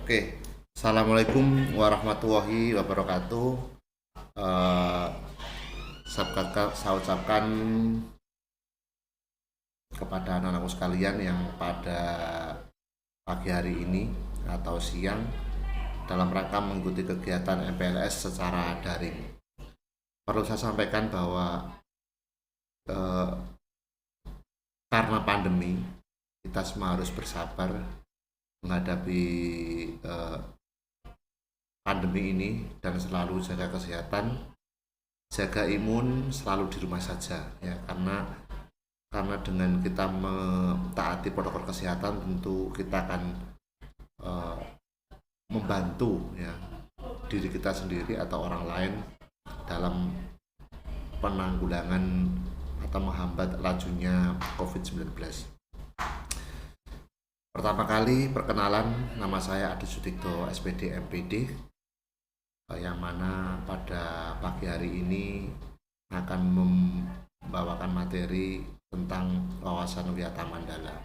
Oke, Assalamualaikum warahmatullahi wabarakatuh. Eh, saya ucapkan kepada anak-anakku sekalian yang pada pagi hari ini atau siang dalam rangka mengikuti kegiatan MPLS secara daring. Perlu saya sampaikan bahwa eh, karena pandemi, kita semua harus bersabar menghadapi eh, pandemi ini dan selalu jaga kesehatan, jaga imun, selalu di rumah saja ya, karena dengan kita mentaati protokol kesehatan tentu kita akan eh, membantu ya diri kita sendiri atau orang lain dalam penanggulangan atau menghambat lajunya COVID-19. Pertama kali perkenalan, nama saya Adi Sudikto SPD MPD, yang mana pada pagi hari ini akan membawakan materi tentang wawasan Wiyata Mandala.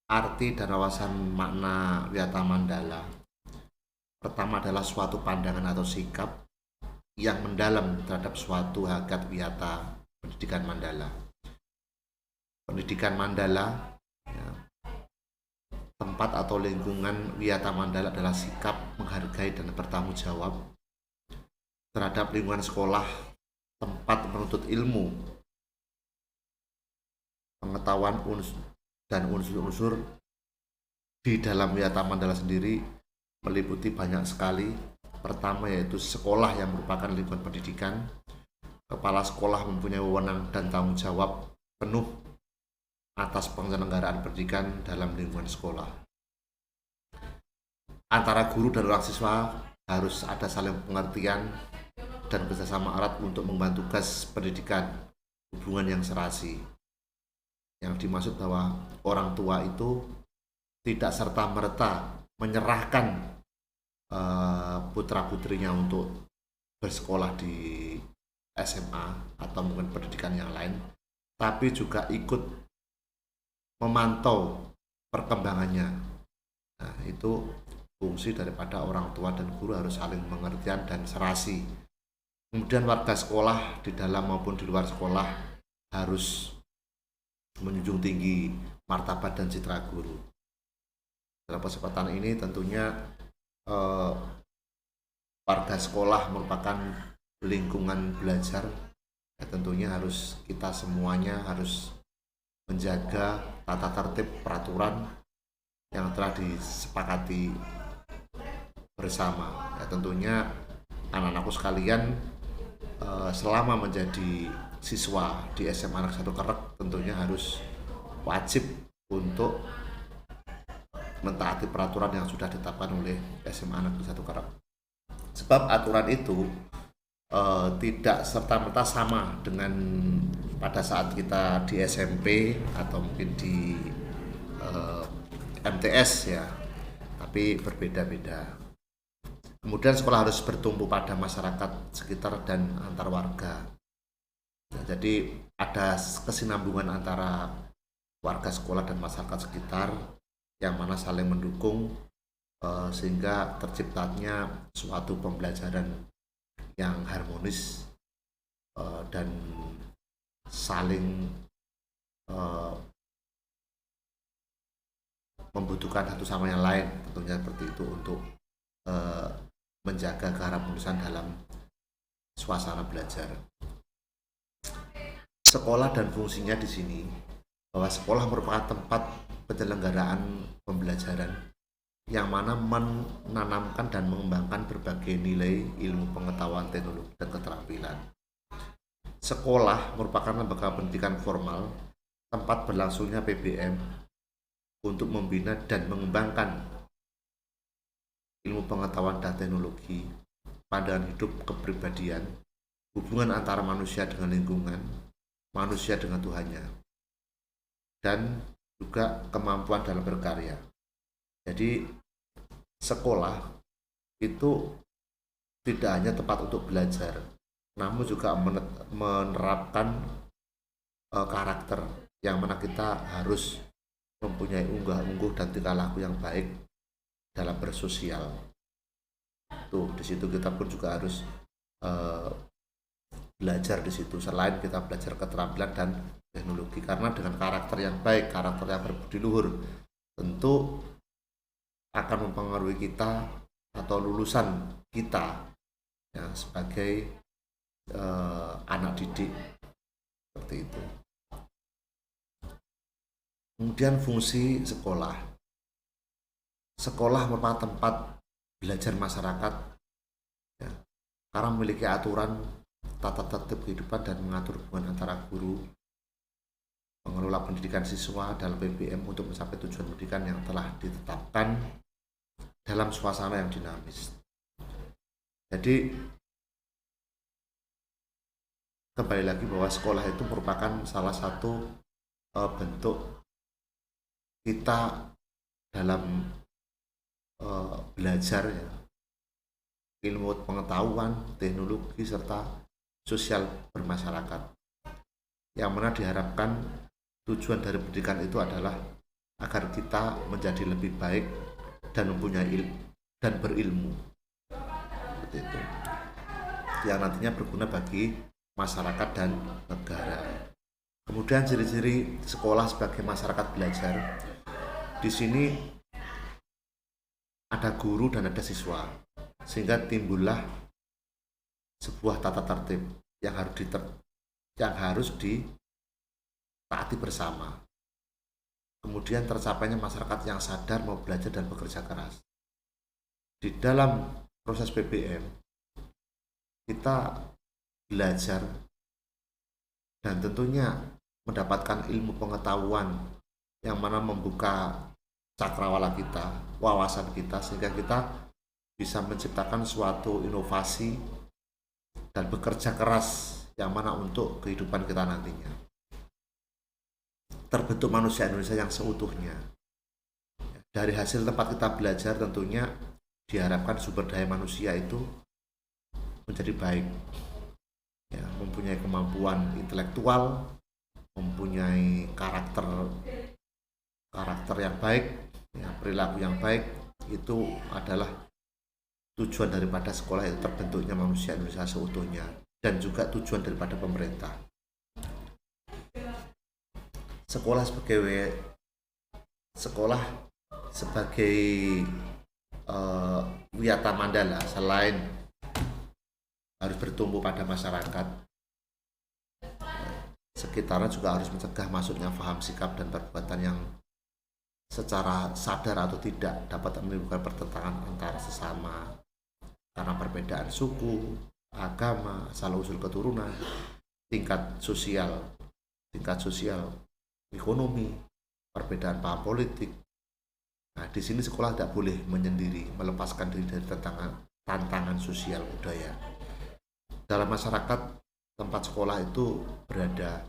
Arti dan wawasan makna Wiyata Mandala pertama adalah suatu pandangan atau sikap yang mendalam terhadap suatu hakikat wiyata pendidikan Mandala. Pendidikan Mandala ya, tempat atau lingkungan Wiyata Mandala adalah sikap menghargai dan bertanggung jawab terhadap lingkungan sekolah, tempat menuntut ilmu, pengetahuan dan unsur-unsur di dalam Wiyata Mandala sendiri meliputi banyak sekali. Pertama yaitu sekolah yang merupakan lingkungan pendidikan. Kepala sekolah mempunyai wewenang dan tanggung jawab penuh atas penyelenggaraan pendidikan dalam lingkungan sekolah. Antara guru dan orang siswa harus ada saling pengertian dan bersama erat untuk membantu tugas pendidikan, hubungan yang serasi. Yang dimaksud bahwa orang tua itu tidak serta-merta menyerahkan putra-putrinya untuk bersekolah di SMA atau mungkin pendidikan yang lain, tapi juga ikut memantau perkembangannya. Nah, itu fungsi daripada orang tua dan guru harus saling pengertian dan serasi. Kemudian warga sekolah di dalam maupun di luar sekolah harus menjunjung tinggi martabat dan citra guru. Dalam kesempatan ini tentunya warga sekolah merupakan lingkungan belajar ya, tentunya harus kita semuanya harus menjaga tata tertib peraturan yang telah disepakati bersama ya, tentunya anak-anakku sekalian selama menjadi siswa di SMA Negeri 1 Kerek tentunya harus wajib untuk mentaati peraturan yang sudah ditetapkan oleh SMA Negeri 1 Kerek. Sebab aturan itu tidak serta-merta sama dengan pada saat kita di SMP atau mungkin di MTS ya, tapi berbeda-beda. Kemudian sekolah harus bertumpu pada masyarakat sekitar dan antar warga. Nah, jadi ada kesinambungan antara warga sekolah dan masyarakat sekitar yang mana saling mendukung sehingga terciptanya suatu pembelajaran yang harmonis dan saling membutuhkan satu sama yang lain, tentunya seperti itu untuk menjaga keharmonisan dalam suasana belajar. Sekolah dan fungsinya di sini bahwa sekolah merupakan tempat penyelenggaraan pembelajaran yang mana menanamkan dan mengembangkan berbagai nilai ilmu pengetahuan, teknologi, dan keterampilan. Sekolah merupakan lembaga pendidikan formal, tempat berlangsungnya PBM untuk membina dan mengembangkan ilmu pengetahuan dan teknologi, pandangan hidup, kepribadian, hubungan antara manusia dengan lingkungan, manusia dengan Tuhannya, dan juga kemampuan dalam berkarya. Jadi sekolah itu tidak hanya tempat untuk belajar, namun juga menerapkan karakter yang mana kita harus mempunyai unggah-ungguh dan tingkah laku yang baik dalam bersosial. Tuh, di situ kita pun juga harus belajar di situ, selain kita belajar keterampilan dan teknologi, karena dengan karakter yang baik, karakter yang berbudi luhur, tentu akan mempengaruhi kita atau lulusan kita ya, sebagai anak didik seperti itu. Kemudian fungsi sekolah. Sekolah merupakan tempat belajar masyarakat ya, karena memiliki aturan tata tertib kehidupan dan mengatur hubungan antara guru, pengelola pendidikan siswa dalam PBM untuk mencapai tujuan pendidikan yang telah ditetapkan dalam suasana yang dinamis. Jadi kembali lagi bahwa sekolah itu merupakan salah satu bentuk kita dalam belajar ya, ilmu pengetahuan, teknologi serta sosial bermasyarakat, yang mana diharapkan tujuan dari pendidikan itu adalah agar kita menjadi lebih baik dan mempunyai ilmu dan berilmu seperti itu, yang nantinya berguna bagi masyarakat dan negara. Kemudian ciri-ciri sekolah sebagai masyarakat belajar. Di sini ada guru dan ada siswa, sehingga timbullah sebuah tata tertib yang harus ditaati bersama. Kemudian tercapainya masyarakat yang sadar mau belajar dan bekerja keras. Di dalam proses PBM kita belajar dan tentunya mendapatkan ilmu pengetahuan yang mana membuka cakrawala kita, wawasan kita, sehingga kita bisa menciptakan suatu inovasi dan bekerja keras yang mana untuk kehidupan kita nantinya. Terbentuk manusia Indonesia yang seutuhnya. Dari hasil tempat kita belajar tentunya diharapkan sumber daya manusia itu menjadi baik. Ya, mempunyai kemampuan intelektual, mempunyai karakter yang baik, ya, perilaku yang baik, itu adalah tujuan daripada sekolah, itu terbentuknya manusia Indonesia seutuhnya, dan juga tujuan daripada pemerintah. Sekolah sebagai wiyata mandala, selain harus bertumbuh pada masyarakat sekitarnya, juga harus mencegah masuknya paham, sikap, dan perbuatan yang secara sadar atau tidak dapat menimbulkan pertentangan antara sesama karena perbedaan suku, agama, asal-usul keturunan, tingkat sosial, ekonomi, perbedaan paham politik. Nah, di sini sekolah tidak boleh menyendiri, melepaskan diri dari tantangan sosial budaya. Dalam masyarakat tempat sekolah itu berada,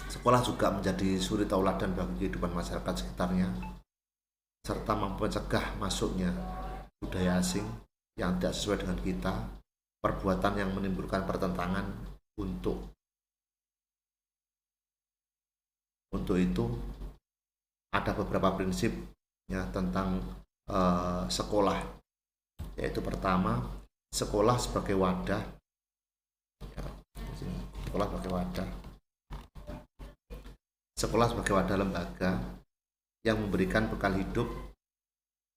sekolah juga menjadi suri tauladan bagi kehidupan masyarakat sekitarnya, serta mampu mencegah masuknya budaya asing yang tidak sesuai dengan kita, perbuatan yang menimbulkan pertentangan. Untuk itu ada beberapa prinsip ya tentang sekolah, yaitu pertama, sekolah sebagai wadah lembaga yang memberikan bekal hidup.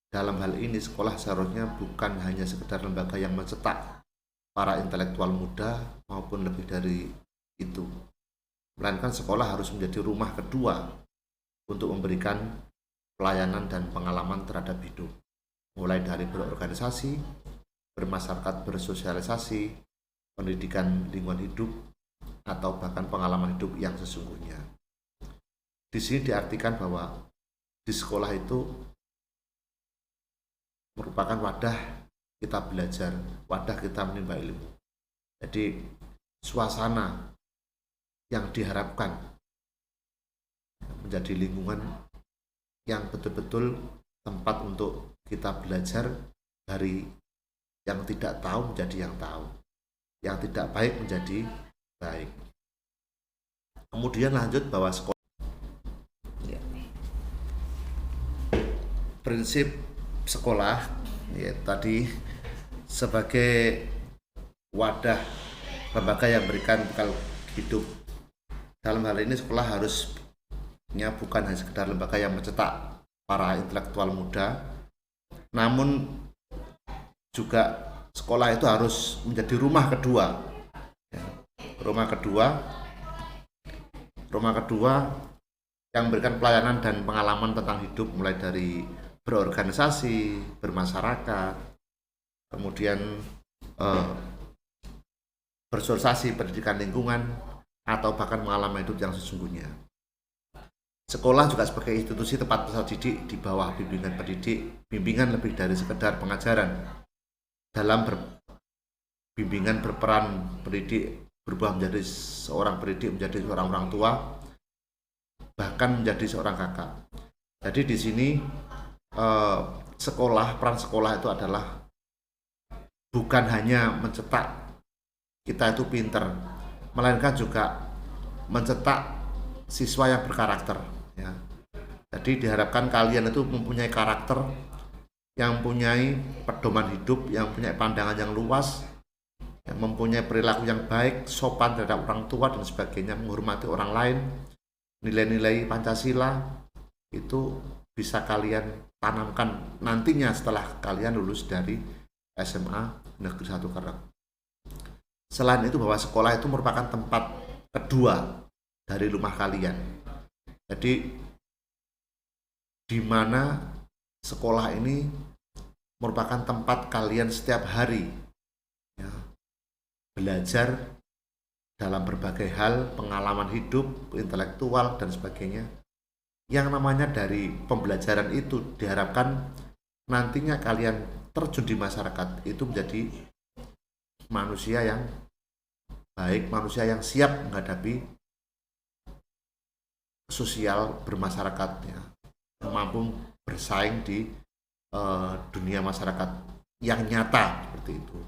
Dalam hal ini sekolah seharusnya bukan hanya sekedar lembaga yang mencetak para intelektual muda maupun lebih dari itu, melainkan sekolah harus menjadi rumah kedua untuk memberikan pelayanan dan pengalaman terhadap hidup, mulai dari berorganisasi, bermasyarakat, bersosialisasi, pendidikan lingkungan hidup, atau bahkan pengalaman hidup yang sesungguhnya. Di sini diartikan bahwa di sekolah itu merupakan wadah kita belajar, wadah kita menimba ilmu. Jadi suasana yang diharapkan menjadi lingkungan yang betul-betul tempat untuk kita belajar, dari yang tidak tahu menjadi yang tahu, yang tidak baik menjadi baik. Kemudian lanjut bahwa sekolah prinsip sekolah ya tadi sebagai wadah lembaga yang memberikan bekal hidup. Dalam hal ini sekolah harusnya bukan hanya sekedar lembaga yang mencetak para intelektual muda, namun juga sekolah itu harus menjadi rumah kedua. Rumah kedua yang memberikan pelayanan dan pengalaman tentang hidup, mulai dari berorganisasi, bermasyarakat, kemudian bersosialisasi, pendidikan lingkungan, atau bahkan pengalaman hidup yang sesungguhnya. Sekolah juga sebagai institusi tempat peserta didik di bawah bimbingan pendidik, bimbingan lebih dari sekedar pengajaran. Dalam bimbingan berperan pendidik berubah menjadi seorang pendidik, menjadi seorang orang tua, bahkan menjadi seorang kakak. Jadi di sini peran sekolah itu adalah bukan hanya mencetak kita itu pinter, melainkan juga mencetak siswa yang berkarakter. Ya. Jadi diharapkan kalian itu mempunyai karakter, yang mempunyai pedoman hidup, yang mempunyai pandangan yang luas, yang mempunyai perilaku yang baik, sopan terhadap orang tua dan sebagainya, menghormati orang lain. Nilai-nilai Pancasila itu bisa kalian tanamkan nantinya setelah kalian lulus dari SMA Negeri 1 Kerek. Selain itu, bahwa sekolah itu merupakan tempat kedua dari rumah kalian. Jadi di mana sekolah ini merupakan tempat kalian setiap hari ya, belajar dalam berbagai hal, pengalaman hidup, intelektual, dan sebagainya. Yang namanya dari pembelajaran itu diharapkan nantinya kalian terjun di masyarakat itu menjadi manusia yang baik, manusia yang siap menghadapi sosial bermasyarakat, ya, yang mampu bersaing di dunia masyarakat yang nyata seperti itu.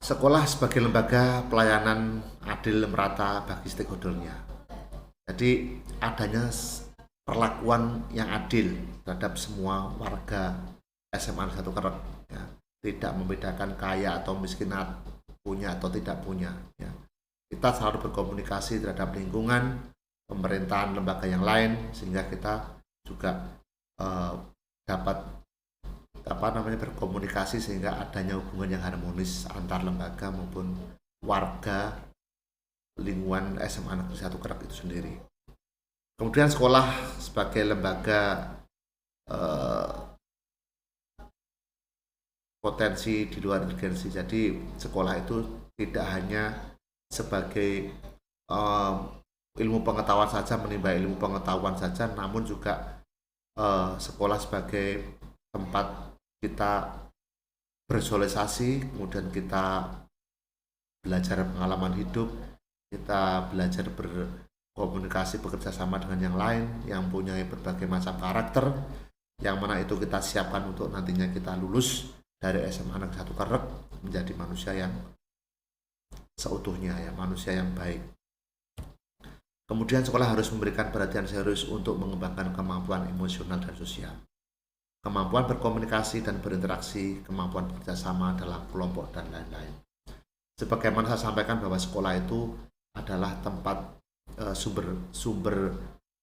Sekolah sebagai lembaga pelayanan adil merata bagi stakeholdernya. Jadi adanya perlakuan yang adil terhadap semua warga SMA 1 Kerek, ya. Tidak membedakan kaya atau miskin, punya atau tidak punya. Ya. Kita selalu berkomunikasi terhadap lingkungan, pemerintahan, lembaga yang lain, sehingga kita juga dapat berkomunikasi sehingga adanya hubungan yang harmonis antar lembaga maupun warga lingkungan SMA Negeri 1 Kerek itu sendiri. Kemudian sekolah sebagai lembaga potensi di luar urgensi. Jadi sekolah itu tidak hanya sebagai ilmu pengetahuan saja, menimba ilmu pengetahuan saja, namun juga sekolah sebagai tempat kita bersosialisasi, kemudian kita belajar pengalaman hidup, kita belajar berkomunikasi, bekerja sama dengan yang lain yang punya berbagai macam karakter, yang mana itu kita siapkan untuk nantinya kita lulus dari SMA Negeri 1 Kerek menjadi manusia yang seutuhnya, ya, manusia yang baik. Kemudian sekolah harus memberikan perhatian serius untuk mengembangkan kemampuan emosional dan sosial, kemampuan berkomunikasi dan berinteraksi, kemampuan bekerjasama dalam kelompok, dan lain-lain. Sebagaimana saya sampaikan bahwa sekolah itu adalah tempat sumber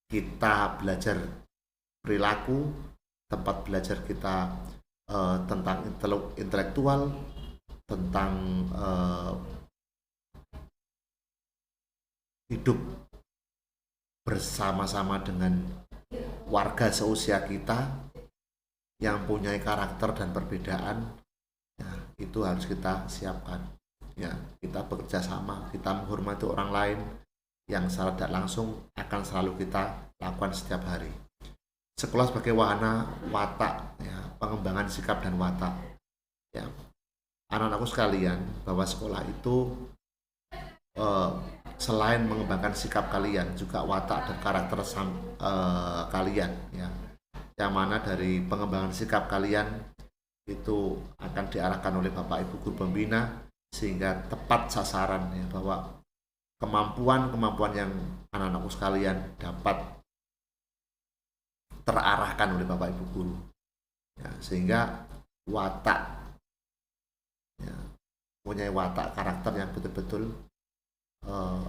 kita belajar perilaku, tempat belajar kita tentang intelektual, tentang hidup bersama-sama dengan warga seusia kita yang punya karakter dan perbedaan, ya, itu harus kita siapkan. Ya, kita bekerja sama, kita menghormati orang lain yang secara tidak langsung akan selalu kita lakukan setiap hari. Sekolah sebagai wahana watak, ya, pengembangan sikap dan watak. Ya, anak-anakku sekalian, bahwa sekolah itu selain mengembangkan sikap kalian, juga watak dan karakter kalian, ya, yang mana dari pengembangan sikap kalian itu akan diarahkan oleh Bapak Ibu Guru Pembina sehingga tepat sasaran, ya, bahwa kemampuan yang anak-anakku sekalian dapat terarahkan oleh Bapak Ibu guru. Ya, sehingga watak, ya, punya watak karakter yang betul-betul eh,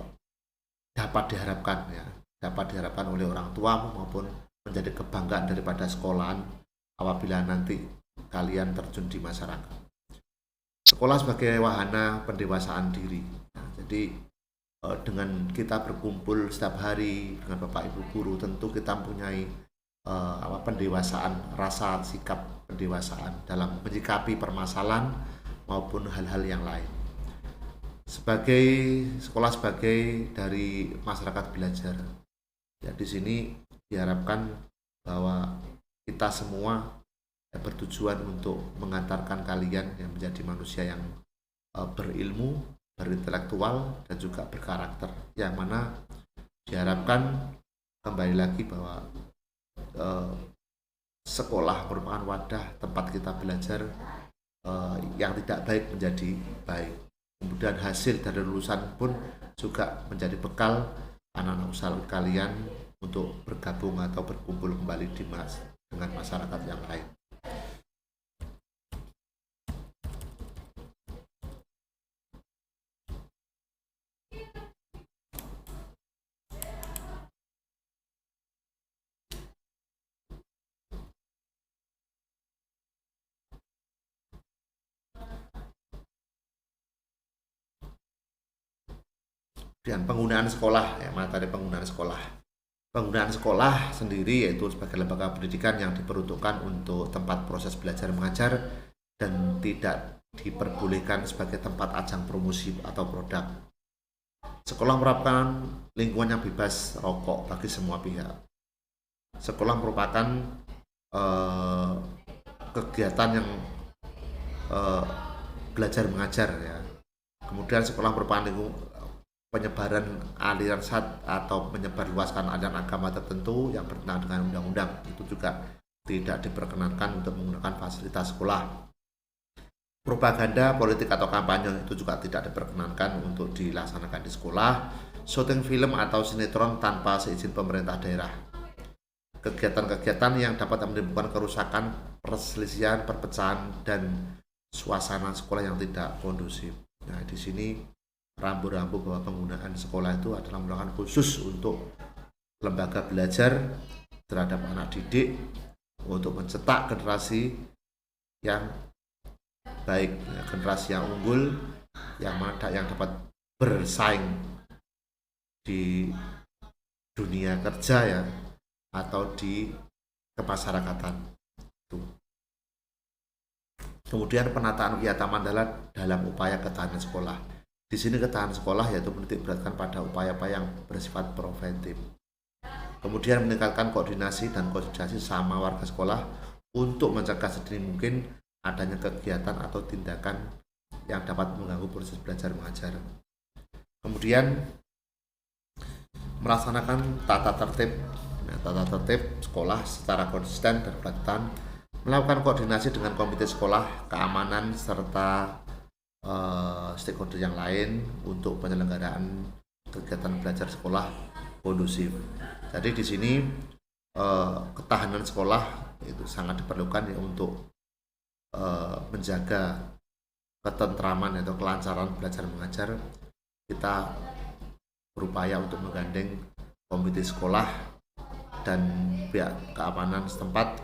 dapat diharapkan oleh orang tua maupun menjadi kebanggaan daripada sekolahan apabila nanti kalian terjun di masyarakat. Sekolah sebagai wahana pendewasaan diri. Nah, jadi dengan kita berkumpul setiap hari dengan Bapak Ibu guru, tentu kita mempunyai pendewasaan, rasa sikap pendewasaan dalam menyikapi permasalahan maupun hal-hal yang lain. Sebagai sekolah sebagai dari masyarakat belajar, ya di sini diharapkan bahwa kita semua bertujuan untuk mengantarkan kalian yang menjadi manusia yang berilmu, berintelektual, dan juga berkarakter, yang mana diharapkan kembali lagi bahwa sekolah merupakan wadah tempat kita belajar yang tidak baik menjadi baik. Kemudian hasil dari lulusan pun juga menjadi bekal anak-anak usaha kalian untuk bergabung atau berkumpul kembali dengan masyarakat yang lain. Dan penggunaan sekolah, ya, materi penggunaan sekolah. Penggunaan sekolah sendiri yaitu sebagai lembaga pendidikan yang diperuntukkan untuk tempat proses belajar mengajar dan tidak diperbolehkan sebagai tempat ajang promosi atau produk. Sekolah merupakan lingkungan yang bebas rokok bagi semua pihak. Sekolah merupakan kegiatan yang belajar mengajar, ya. Kemudian sekolah merupakan lingkungan penyebaran aliran sesat atau menyebarluaskan aliran agama tertentu yang bertentangan dengan undang-undang, itu juga tidak diperkenankan untuk menggunakan fasilitas sekolah. Propaganda, politik atau kampanye itu juga tidak diperkenankan untuk dilaksanakan di sekolah. Syuting film atau sinetron tanpa seizin pemerintah daerah. Kegiatan-kegiatan yang dapat menimbulkan kerusakan, perselisihan, perpecahan, dan suasana sekolah yang tidak kondusif. Nah, di sini rambu-rambu bahwa penggunaan sekolah itu adalah merupakan khusus untuk lembaga belajar terhadap anak didik untuk mencetak generasi yang baik, ya, generasi yang unggul, yang dapat bersaing di dunia kerja, ya, atau di kemasyarakatan. Kemudian penataan Wiyata Mandala dalam upaya ketahanan sekolah. Di sini ketahanan sekolah yaitu menitik beratkan pada upaya-upaya yang bersifat preventif. Kemudian meningkatkan koordinasi dan konsolidasi sama warga sekolah untuk mencegah sedini mungkin adanya kegiatan atau tindakan yang dapat mengganggu proses belajar mengajar. Kemudian melaksanakan tata tertib sekolah secara konsisten dan berkelanjutan, melakukan koordinasi dengan komite sekolah, keamanan, serta stakeholder yang lain untuk penyelenggaraan kegiatan belajar sekolah kondusif. Jadi di sini ketahanan sekolah itu sangat diperlukan, ya, untuk menjaga ketentraman atau kelancaran belajar mengajar. Kita berupaya untuk menggandeng komite sekolah dan pihak keamanan setempat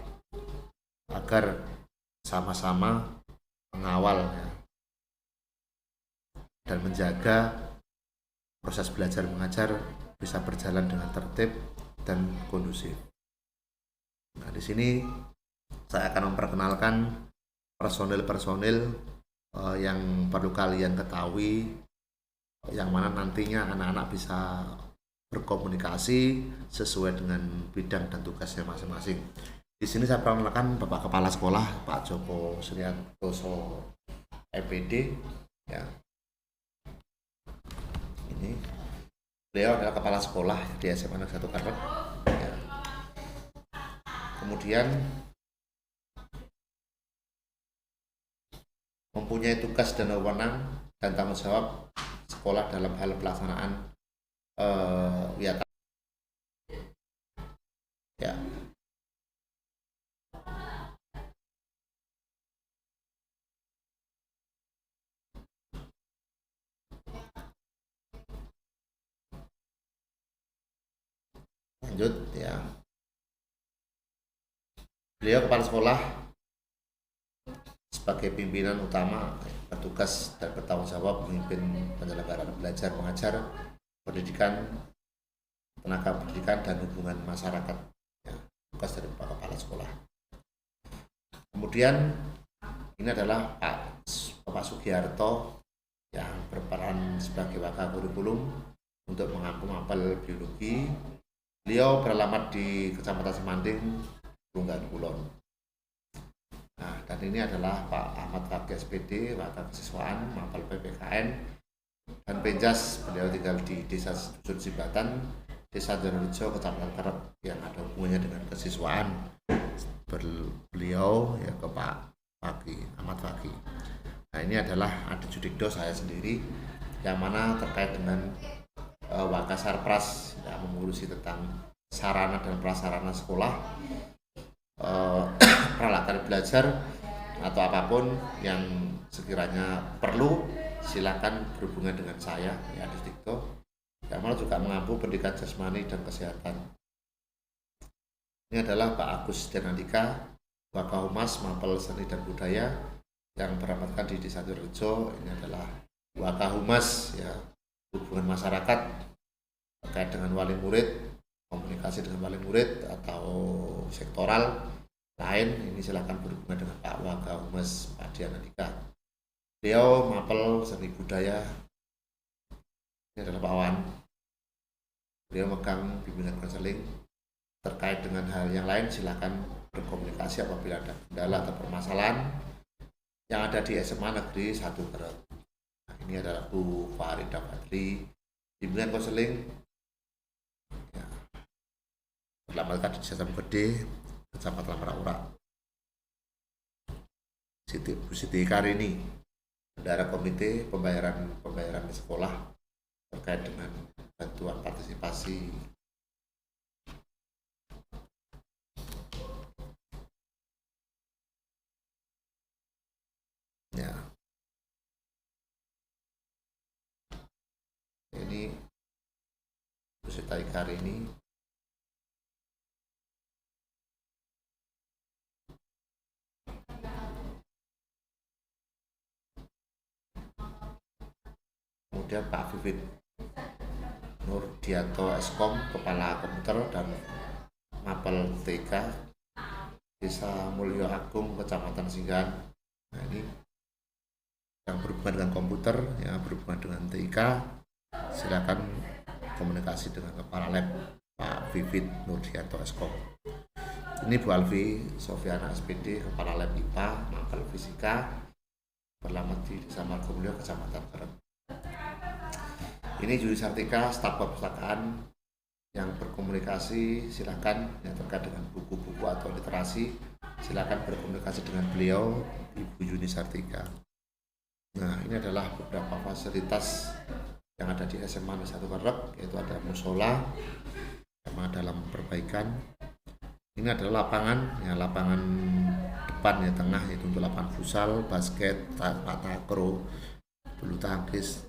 agar sama-sama mengawal, ya, dan menjaga proses belajar mengajar bisa berjalan dengan tertib dan kondusif. Nah, di sini saya akan memperkenalkan personil-personil yang perlu kalian ketahui, yang mana nantinya anak-anak bisa berkomunikasi sesuai dengan bidang dan tugasnya masing-masing. Di sini saya perkenalkan Bapak Kepala Sekolah Pak Joko Suryantoso EPD, ya. Ini beliau adalah kepala sekolah di SMA Negeri 1 Karpet, ya. Kemudian mempunyai tugas dan wewenang dan tanggung jawab sekolah dalam hal pelaksanaan Wiyata, ya. Lanjut ya. Beliau kepala sekolah sebagai pimpinan utama bertugas dan bertanggung jawab memimpin penyelenggaraan belajar mengajar, pendidikan, tenaga pendidikan dan hubungan masyarakat. Ya, tugas dari kepala sekolah. Kemudian ini adalah Bapak Sugiarto yang berperan sebagai wakil kurikulum untuk mengampu biologi. Beliau beralamat di Kecamatan Semanding, Lunggan Kulon. Nah, dan ini adalah Pak Ahmad Fakih SPD, wakil kesiswaan, mapel PPKN, dan Penjas. Beliau tinggal di Desa Dusun Simbatan, Desa Jonorejo, Kecamatan Kerep, yang ada hubungannya dengan kesiswaan. Beliau ya ke Pak Fakih, Ahmad Fakih. Nah, ini adalah adik judikdo saya sendiri, yang mana terkait dengan Wakasarpras yang mengurusi tentang sarana dan prasarana sekolah, peralatan belajar atau apapun yang sekiranya perlu, silakan berhubungan dengan saya ya Dikto, yang mana juga mengampu pendidikan jasmani dan kesehatan. Ini adalah Pak Agus Denandika, Wakahumas Mapel Seni dan Budaya yang beramatkan di Desa Jonorejo. Ini adalah Wakahumas ya, hubungan masyarakat terkait dengan wali murid, komunikasi dengan wali murid atau sektoral lain. Ini silakan berhubungan dengan Pak Wakahumas Pak Denandika. Beliau Mapel Seni Budaya. Ini adalah Pak Wan. Beliau megang bimbingan konseling. Terkait dengan hal yang lain silakan berkomunikasi apabila ada kendala atau permasalahan yang ada di SMA Negeri 1 Kerep. Nah, ini adalah Bu Farida Fadri, bimbingan konseling ya, beralamatkan di Desa Gede, Kecamatan Merak-Urak. Bu Siti Karini, bendahara komite pembayaran di sekolah terkait dengan bantuan partisipasi. Ya. Ini Bu Siti Karini. Kemudian Pak Vivit Nurdianto Eskom, Kepala Komputer dan Mapel TK Desa Mulyo Agung, Kecamatan Singgahan. Nah, ini yang berhubungan dengan komputer, yang berhubungan dengan TK, silakan komunikasi dengan Kepala Lab Pak Vivit Nurdianto Eskom. Ini Bu Alfi Sofiana SPD, Kepala Lab IPA, Mapel Fisika, beralamat di Desa Margomulyo, Kecamatan Kerep. Ini Juri Sartika, staf perpustakaan yang berkomunikasi, silakan yang terkait dengan buku-buku atau literasi, silakan berkomunikasi dengan beliau, Ibu Yuni Sartika. Nah, ini adalah beberapa fasilitas yang ada di SMA Negeri 1 Kerep, yaitu ada musola sama dalam perbaikan. Ini adalah lapangan, ya lapangan depan ya tengah, yaitu untuk lapangan futsal, basket, takraw, bulu tangkis,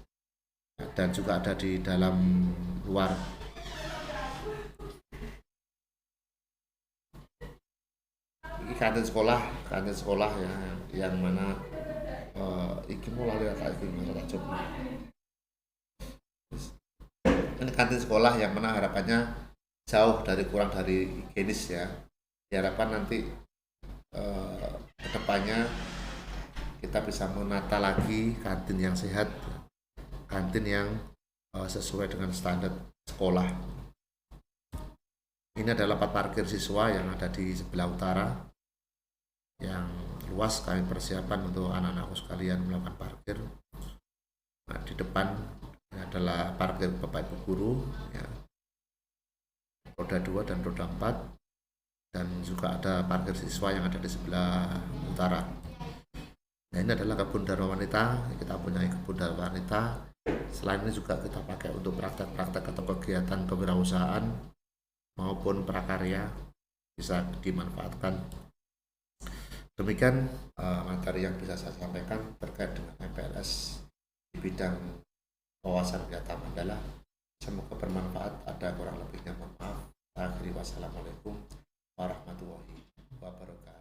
dan juga ada di dalam luar. Ini kantin sekolah ya, yang mana iki mulai tak coba. Ini kantin sekolah yang mana harapannya jauh dari kurang dari higienis ya. Diharapkan nanti kedepannya kita bisa menata lagi kantin yang sehat, kantin yang sesuai dengan standar sekolah. Ini adalah tempat parkir siswa yang ada di sebelah utara, yang luas. Kami persiapan untuk anak-anakku sekalian melakukan parkir. Nah, di depan adalah parkir Bapak Ibu guru ya, roda 2 dan roda 4, dan juga ada parkir siswa yang ada di sebelah utara. Nah, ini adalah kebun dharma wanita. Kita punya kebun dharma wanita. Selain ini juga kita pakai untuk praktek-praktek atau kegiatan kewirausahaan maupun prakarya, bisa dimanfaatkan. Demikian materi yang bisa saya sampaikan terkait dengan MPLS di bidang wawasan biota Mandala. Semoga bermanfaat. Ada kurang lebihnya mohon maaf. akhiri wassalamualaikum warahmatullahi wabarakatuh.